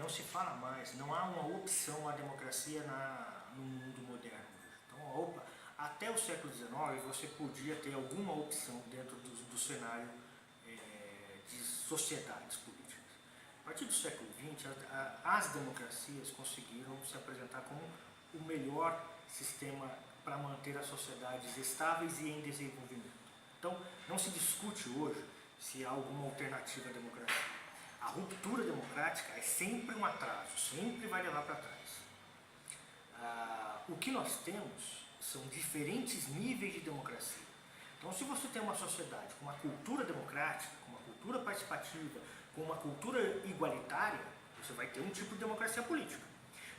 não se fala mais, não há uma opção à democracia no mundo moderno. Então, até o século XIX você podia ter alguma opção dentro do cenário de sociedades políticas. A partir do século XX, as democracias conseguiram se apresentar como o melhor sistema para manter as sociedades estáveis e em desenvolvimento. Então, não se discute hoje se há alguma alternativa à democracia. A ruptura democrática é sempre um atraso, sempre vai levar para trás. O que nós temos são diferentes níveis de democracia. Então, se você tem uma sociedade com uma cultura democrática, com uma cultura participativa, com uma cultura igualitária, você vai ter um tipo de democracia política.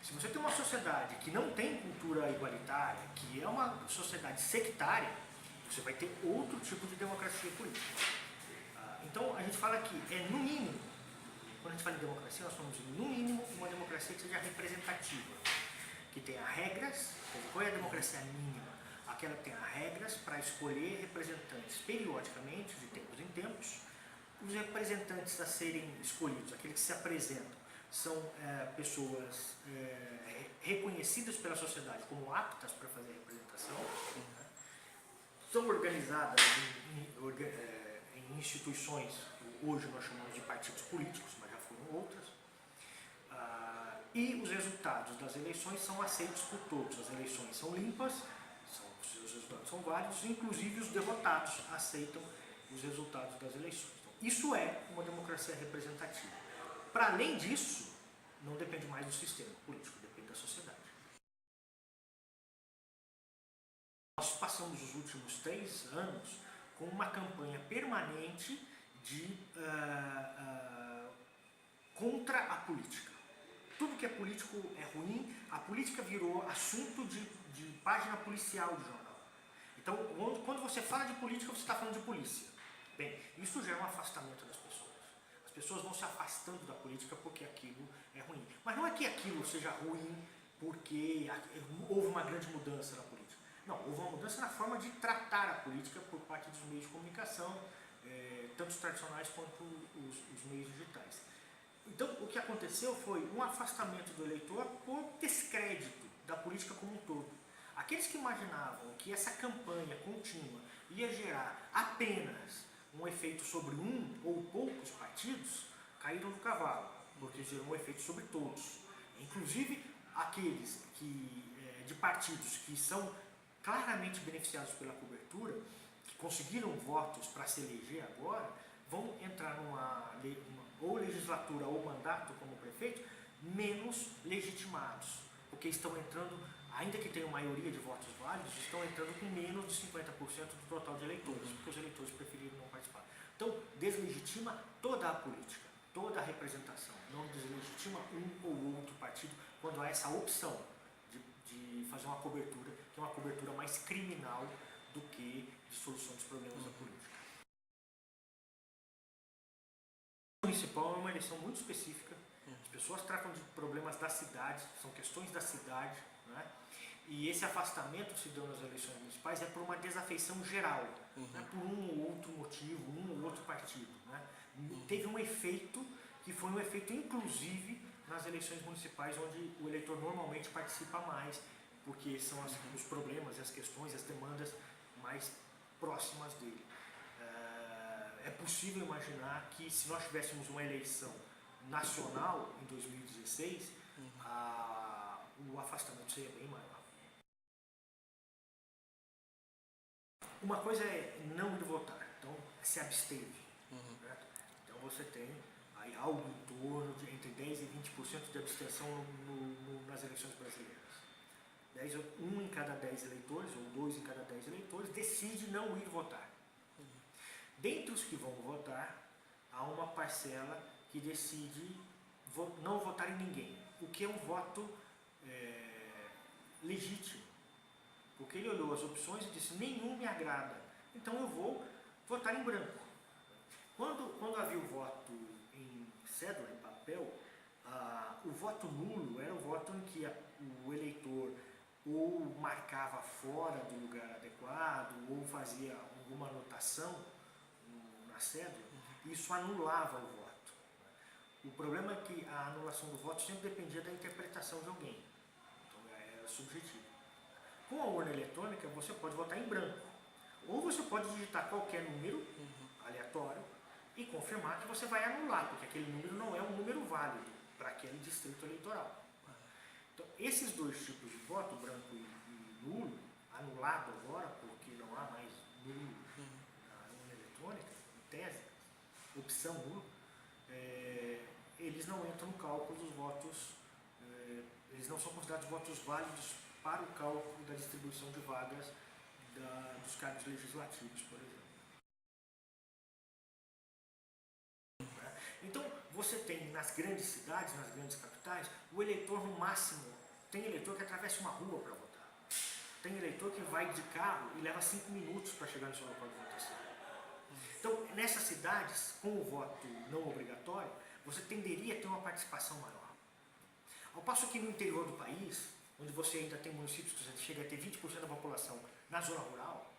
Se você tem uma sociedade que não tem cultura igualitária, que é uma sociedade sectária, você vai ter outro tipo de democracia política. Então, a gente fala que no mínimo, quando a gente fala em democracia, nós falamos no mínimo uma democracia que seja representativa, que tenha regras. Qual é a democracia mínima? Aquela que tenha regras para escolher representantes periodicamente, de tempos em tempos. Os representantes a serem escolhidos, aqueles que se apresentam, são pessoas reconhecidas pela sociedade como aptas para fazer representação, né? São organizadas em instituições, hoje nós chamamos de partidos políticos, mas já foram outras, e os resultados das eleições são aceitos por todos. As eleições são limpas, os resultados são válidos, inclusive os derrotados aceitam os resultados das eleições. Então, isso é uma democracia representativa. Para além disso, não depende mais do sistema político, depende da sociedade. Nós passamos os últimos 3 anos com uma campanha permanente contra a política. Tudo que é político é ruim, a política virou assunto de página policial de jornal. Então, quando você fala de política, você está falando de polícia. Bem, isso gera um afastamento das pessoas. As pessoas vão se afastando da política porque aquilo é ruim. Mas não é que aquilo seja ruim porque houve uma grande mudança na política. Não, houve uma mudança na forma de tratar a política por parte dos meios de comunicação, tanto os tradicionais quanto os meios digitais. Então, o que aconteceu foi um afastamento do eleitor por descrédito da política como um todo. Aqueles que imaginavam que essa campanha contínua ia gerar apenas um efeito sobre um ou poucos partidos, caíram no cavalo, porque gerou um efeito sobre todos. Inclusive, aqueles de partidos que são claramente beneficiados pela cobertura, que conseguiram votos para se eleger agora, vão entrar ou legislatura ou mandato como prefeito menos legitimados, porque estão entrando, ainda que tenham maioria de votos válidos, estão entrando com menos de 50% do total de eleitores, porque os eleitores preferiram não participar. Então, deslegitima toda a política, toda a representação, não deslegitima um ou outro partido quando há essa opção de fazer uma cobertura, que é uma cobertura mais criminal do que de solução dos problemas da política. A municipal é uma eleição muito específica, as pessoas tratam de problemas da cidade, são questões da cidade, né? E esse afastamento que se deu nas eleições municipais é por uma desafeição geral, né? Por um ou outro motivo, um ou outro partido, né? Teve um efeito que foi um efeito inclusive nas eleições municipais, onde o eleitor normalmente participa mais, porque são os problemas, as questões, as demandas mais próximas dele. É possível imaginar que se nós tivéssemos uma eleição nacional em 2016, o afastamento seria bem maior. Uma coisa é não ir votar, então se absteve. Certo? Então você tem aí algo em torno de entre 10% e 20% de abstenção nas eleições brasileiras. 1 em cada 10 eleitores, ou 2 em cada 10 eleitores, decide não ir votar. Dentre os que vão votar, há uma parcela que decide não votar em ninguém, o que é um voto legítimo, porque ele olhou as opções e disse: nenhum me agrada, então eu vou votar em branco. Quando havia o voto em cédula, em papel, o voto nulo era o voto em que o eleitor ou marcava fora do lugar adequado, ou fazia alguma anotação na cédula, isso anulava o voto. O problema é que a anulação do voto sempre dependia da interpretação de alguém. Então era subjetivo. Com a urna eletrônica, você pode votar em branco. Ou você pode digitar qualquer número aleatório e confirmar que você vai anular, porque aquele número não é um número válido para aquele distrito eleitoral. Então, esses dois tipos de voto, branco e nulo, anulado agora, porque não há mais nulo na urna eletrônica, em tese, opção nulo, eles não entram no cálculo dos votos, eles não são considerados votos válidos para o cálculo da distribuição de vagas dos cargos legislativos, por exemplo. Então, você tem nas grandes cidades, nas grandes capitais, o eleitor no máximo, tem eleitor que atravessa uma rua para votar. Tem eleitor que vai de carro e leva 5 minutos para chegar no seu local de votação. Então, nessas cidades, com o voto não obrigatório, você tenderia a ter uma participação maior. Ao passo que no interior do país, onde você ainda tem municípios que você chega a ter 20% da população na zona rural,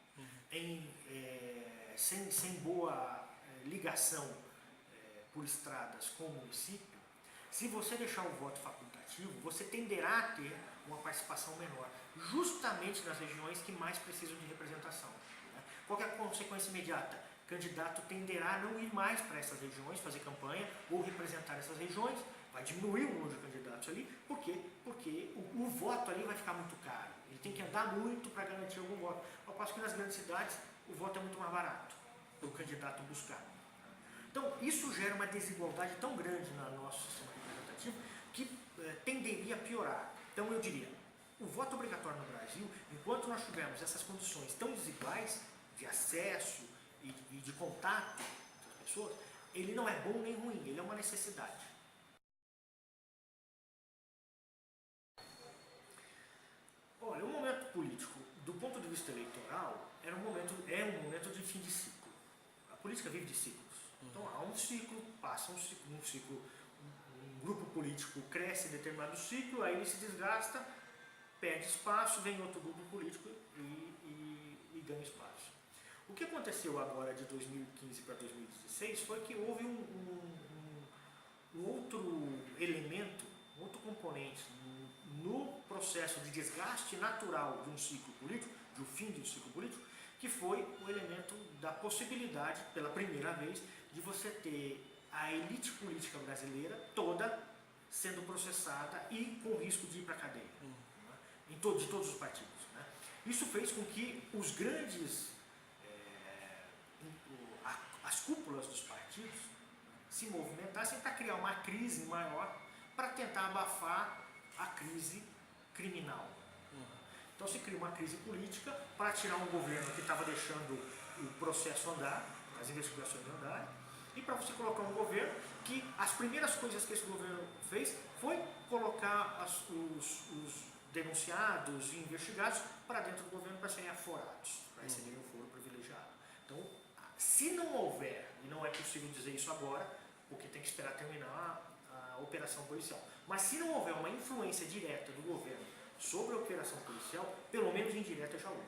sem boa ligação por estradas com o município, se você deixar o voto facultativo, você tenderá a ter uma participação menor, justamente nas regiões que mais precisam de representação. Qual é a consequência imediata? O candidato tenderá a não ir mais para essas regiões, fazer campanha ou representar essas regiões, vai diminuir o número de candidatos ali, por quê? Porque o voto ali vai ficar muito caro, ele tem que andar muito para garantir algum voto, ao passo que nas grandes cidades o voto é muito mais barato para o candidato buscar. Então, isso gera uma desigualdade tão grande no nosso sistema representativo que tenderia a piorar. Então, eu diria, o voto obrigatório no Brasil, enquanto nós tivermos essas condições tão desiguais de acesso e de contato com as pessoas, ele não é bom nem ruim, ele é uma necessidade. Olha, o momento político, do ponto de vista eleitoral, é um momento de fim de ciclo. A política vive de ciclos. Então há um ciclo, passa um ciclo, um grupo político cresce em determinado ciclo, aí ele se desgasta, perde espaço, vem outro grupo político e ganha espaço. O que aconteceu agora de 2015 para 2016 foi que houve um outro elemento, um outro componente no processo de desgaste natural de um ciclo político, de um fim de um ciclo político, que foi o elemento da possibilidade, pela primeira vez, de você ter a elite política brasileira toda sendo processada e com risco de ir para a cadeia, de todos os partidos. Isso fez com que os grandes, as cúpulas dos partidos se movimentassem para criar uma crise maior para tentar abafar a crise criminal. Então se cria uma crise política para tirar um governo que estava deixando o processo andar, as investigações andarem, e para você colocar um governo que as primeiras coisas que esse governo fez foi colocar os denunciados e investigados para dentro do governo para serem aforados, para receberem um foro privilegiado. Então, se não houver, e não é possível dizer isso agora, porque tem que esperar terminar a operação policial, mas se não houver uma influência direta do governo sobre a operação policial, pelo menos indireta já houve.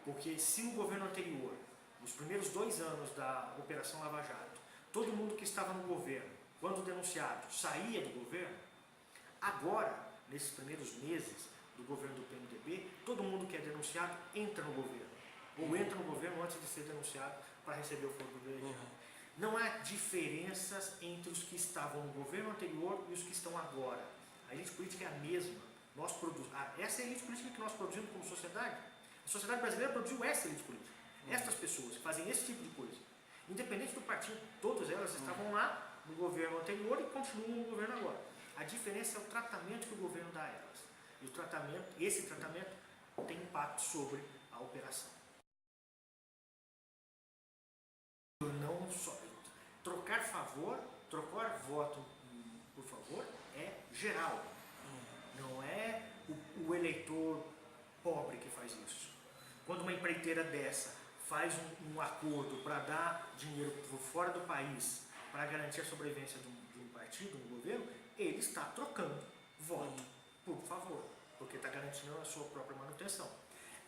Porque se o governo anterior, nos primeiros 2 anos da Operação Lava Jato, todo mundo que estava no governo, quando denunciado, saía do governo, agora, nesses primeiros meses do governo do PMDB, todo mundo que é denunciado entra no governo. Ou entra no governo antes de ser denunciado para receber o foro privilegiado. Não há diferenças entre os que estavam no governo anterior e os que estão agora. A elite política é a mesma. Essa é a elite política que nós produzimos como sociedade. A sociedade brasileira produziu essa elite política. Estas pessoas que fazem esse tipo de coisa. Independente do partido, todas elas estavam lá no governo anterior e continuam no governo agora. A diferença é o tratamento que o governo dá a elas. E esse tratamento tem impacto sobre a operação. Não só trocar voto por favor é geral. Não é o eleitor pobre que faz isso. Quando uma empreiteira dessa faz um acordo para dar dinheiro por fora do país para garantir a sobrevivência de um partido, um governo, ele está trocando voto por favor, porque está garantindo a sua própria manutenção.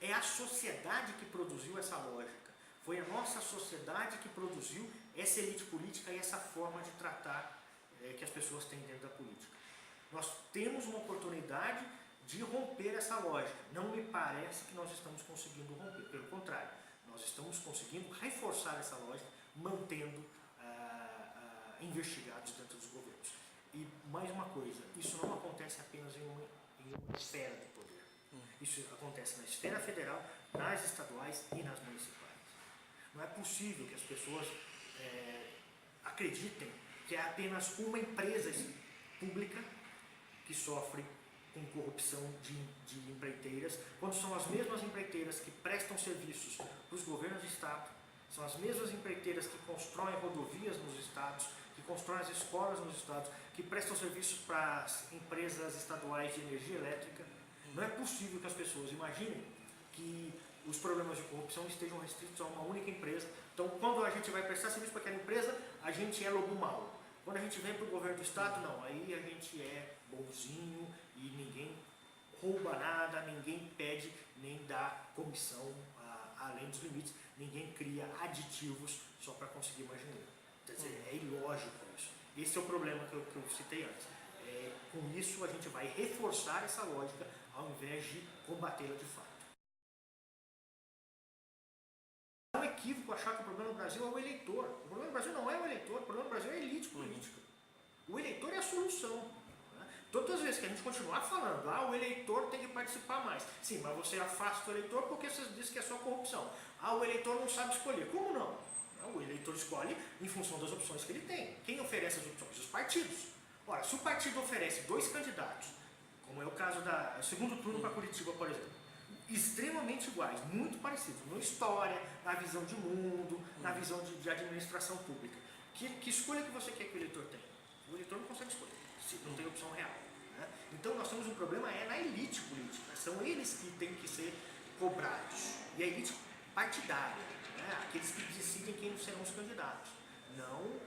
É a sociedade que produziu essa lógica. Foi a nossa sociedade que produziu essa elite política e essa forma de tratar que as pessoas têm dentro da política. Nós temos uma oportunidade de romper essa lógica. Não me parece que nós estamos conseguindo romper, pelo contrário, nós estamos conseguindo reforçar essa lógica, mantendo investigados dentro dos governos. E mais uma coisa, isso não acontece apenas em uma esfera de poder. Isso acontece na esfera federal, nas estaduais e nas municipais. Não é possível que as pessoas acreditem que é apenas uma empresa pública que sofre com corrupção de empreiteiras, quando são as mesmas empreiteiras que prestam serviços para os governos de estado, são as mesmas empreiteiras que constroem rodovias nos estados, que constroem as escolas nos estados, que prestam serviços para as empresas estaduais de energia elétrica. Não é possível que as pessoas imaginem que os problemas de corrupção estejam restritos a uma única empresa. Então, quando a gente vai prestar serviço para aquela empresa, a gente é lobo mau. Quando a gente vem para o governo do estado, não, aí a gente é bonzinho e ninguém rouba nada, ninguém pede nem dá comissão além dos limites, ninguém cria aditivos só para conseguir mais dinheiro. Quer dizer, é ilógico isso. Esse é o problema que eu citei antes. Com isso a gente vai reforçar essa lógica ao invés de combatê-la de fato. É um equívoco achar que o problema do Brasil é o eleitor. O problema do Brasil não é o eleitor, o problema do Brasil é a elite política. O eleitor é a solução. Todas as vezes que a gente continuar falando, o eleitor tem que participar mais. Sim, mas você afasta o eleitor porque você diz que é só corrupção. O eleitor não sabe escolher. Como não? O eleitor escolhe em função das opções que ele tem. Quem oferece as opções? Os partidos. Ora, se o partido oferece 2 candidatos, como é o caso do segundo turno para Curitiba, por exemplo, extremamente iguais, muito parecidos, na história, na visão de mundo, na visão de administração pública. Que escolha que você quer que o eleitor tenha? O eleitor não consegue escolher, se não tem opção real. Né? Então nós temos um problema na elite política, são eles que têm que ser cobrados. E a elite partidária, né? Aqueles que decidem quem serão os candidatos. Não